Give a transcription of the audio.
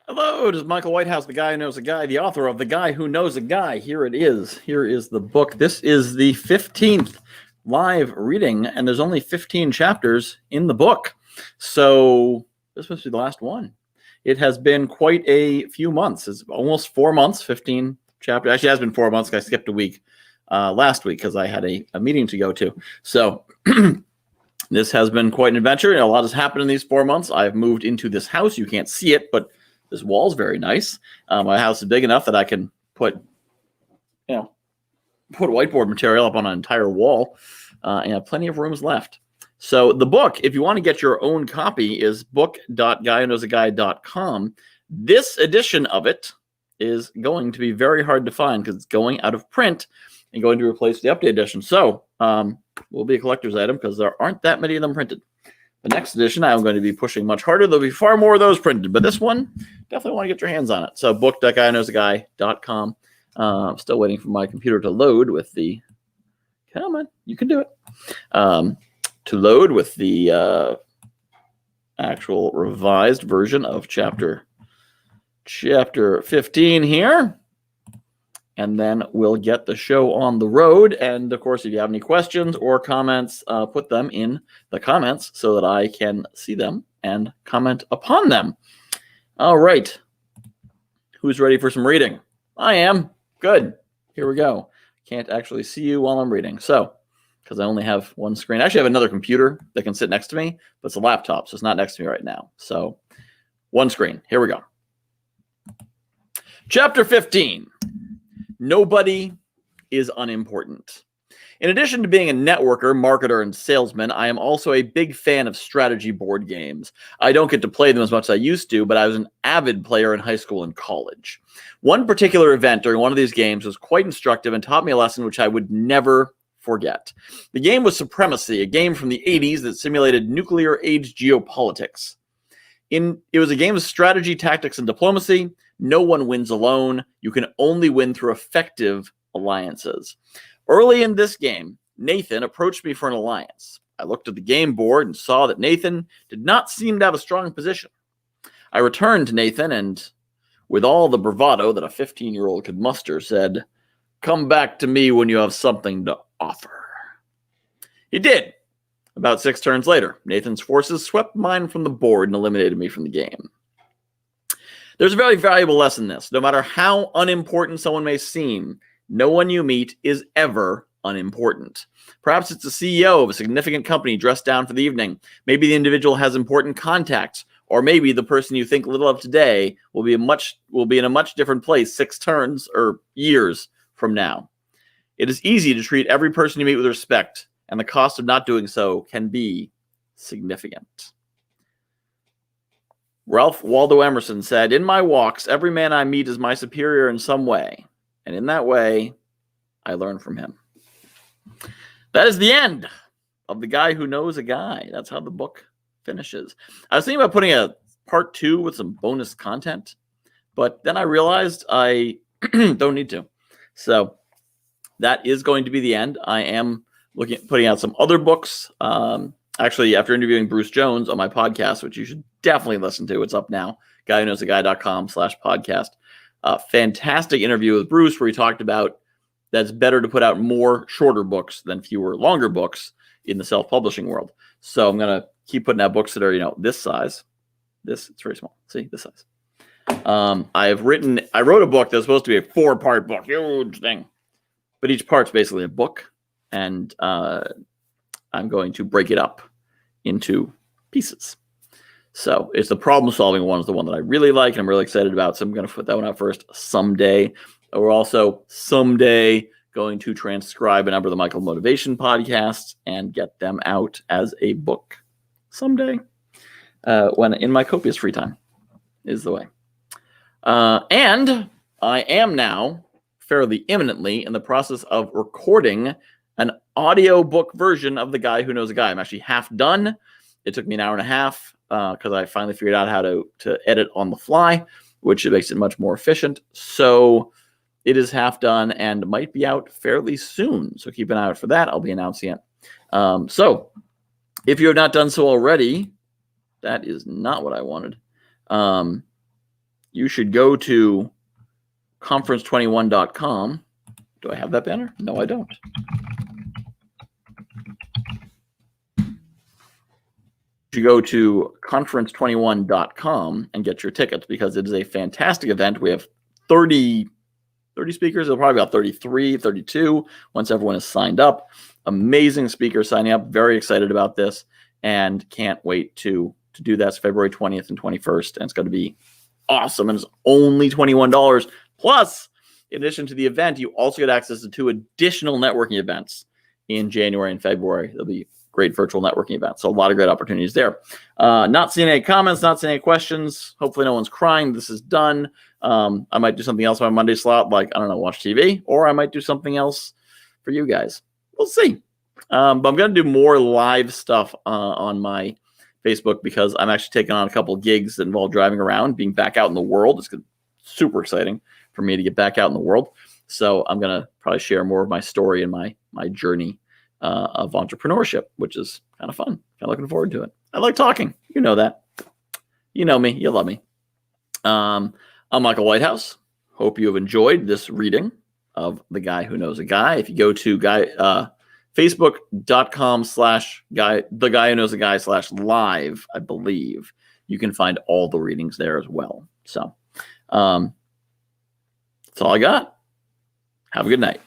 Hello, this is Michael Whitehouse, the guy who knows a guy, the author of The Guy Who Knows a Guy. Here it is. Here is the book. This is the 15th live reading, and there's only 15 chapters in the book. So this must be the last one. It has been quite a few months. It's almost 4 months, 15 chapters. Actually, it has been 4 months. I skipped a week last week because I had a meeting to go to. So this has been quite an adventure. A lot has happened in these 4 months. I've moved into this house. You can't see it, but this wall's very nice. My house is big enough that I can put whiteboard material up on an entire wall, and have plenty of rooms left. So the book, if you want to get your own copy, is book.guywhoknowsaguy.com. This edition of it is going to be very hard to find because it's going out of print and going to replace the update edition. So will be a collector's item because there aren't that many of them printed. The next edition, I'm going to be pushing much harder. There'll be far more of those printed, but this one, definitely want to get your hands on it. So book.guywhoknowsaguy.com. I'm still waiting for my computer to load with the, come on, you can do it. To load with the actual revised version of chapter 15 here. And then we'll get the show on the road. And of course, if you have any questions or comments, put them in the comments so that I can see them and comment upon them. All right. Who's ready for some reading? I am. Good. Here we go. Can't actually see you while I'm reading. So, because I only have one screen. I actually have another computer that can sit next to me, but it's a laptop, so it's not next to me right now. So, one screen. Here we go. Chapter 15. Nobody is unimportant. In addition to being a networker, marketer, and salesman, I am also a big fan of strategy board games. I don't get to play them as much as I used to, but I was an avid player in high school and college. One particular event during one of these games was quite instructive and taught me a lesson which I would never forget. The game was Supremacy, a game from the 80s that simulated nuclear-age geopolitics. It was a game of strategy, tactics, and diplomacy. No one wins alone. You can only win through effective alliances. Early in this game, Nathan approached me for an alliance. I looked at the game board and saw that Nathan did not seem to have a strong position. I returned to Nathan and, with all the bravado that a 15-year-old could muster, said, "Come back to me when you have something to offer." He did. About 6 turns later, Nathan's forces swept mine from the board and eliminated me from the game. There's a very valuable lesson in this. No matter how unimportant someone may seem, no one you meet is ever unimportant. Perhaps it's the CEO of a significant company dressed down for the evening. Maybe the individual has important contacts, or maybe the person you think little of today will be in a much different place 6 turns or years from now. It is easy to treat every person you meet with respect, and the cost of not doing so can be significant. Ralph Waldo Emerson said, "In my walks, every man I meet is my superior in some way, and in that way, I learn from him." That is the end of The Guy Who Knows a Guy. That's how the book finishes. I was thinking about putting a part 2 with some bonus content, but then I realized I don't need to. So that is going to be the end. I am putting out some other books. Actually, after interviewing Bruce Jones on my podcast, which you should definitely listen to, it's up now, guywhoknowsaguy.com/podcast. Fantastic interview with Bruce where he talked about that it's better to put out more shorter books than fewer longer books in the self-publishing world. So I'm going to keep putting out books that are, this size. It's very small. See, this size. I wrote a book that's supposed to be a 4-part book, huge thing. But each part's basically a book, and I'm going to break it up into pieces. So it's the problem-solving one is the one that I really like and I'm really excited about. So I'm going to put that one out first someday. We're also someday going to transcribe a number of the Michael Motivation podcasts and get them out as a book someday when in my copious free time is the way. And I am now fairly imminently in the process of recording an audiobook version of The Guy Who Knows a Guy. I'm actually half done. It took me an hour and a half because I finally figured out how to edit on the fly, which makes it much more efficient. So it is half done and might be out fairly soon. So keep an eye out for that. I'll be announcing it. So if you have not done so already, that is not what I wanted. you should go to conference21.com. Do I have that banner? No, I don't. You go to conference21.com and get your tickets because it is a fantastic event. We have 30 speakers. It'll probably be about 33, 32 once everyone is signed up. Amazing speakers signing up. Very excited about this and can't wait to do that. It's February 20th and 21st, and it's going to be awesome. And it's only $21. Plus, in addition to the event, you also get access to 2 additional networking events in January and February. There'll be great virtual networking events. So a lot of great opportunities there. Not seeing any comments, not seeing any questions. Hopefully no one's crying. This is done. I might do something else on my Monday slot, like, I don't know, watch TV, or I might do something else for you guys. We'll see. But I'm going to do more live stuff on my Facebook because I'm actually taking on a couple of gigs that involve driving around, being back out in the world. It's super exciting for me to get back out in the world. So I'm going to probably share more of my story and my journey of entrepreneurship, which is kind of fun. Kind of looking forward to it. I like talking. You know that. You know me. You love me. I'm Michael Whitehouse. Hope you have enjoyed this reading of The Guy Who Knows a Guy. If you go to facebook.com/the guy who knows a guy /live, I believe you can find all the readings there as well. So that's all I got. Have a good night.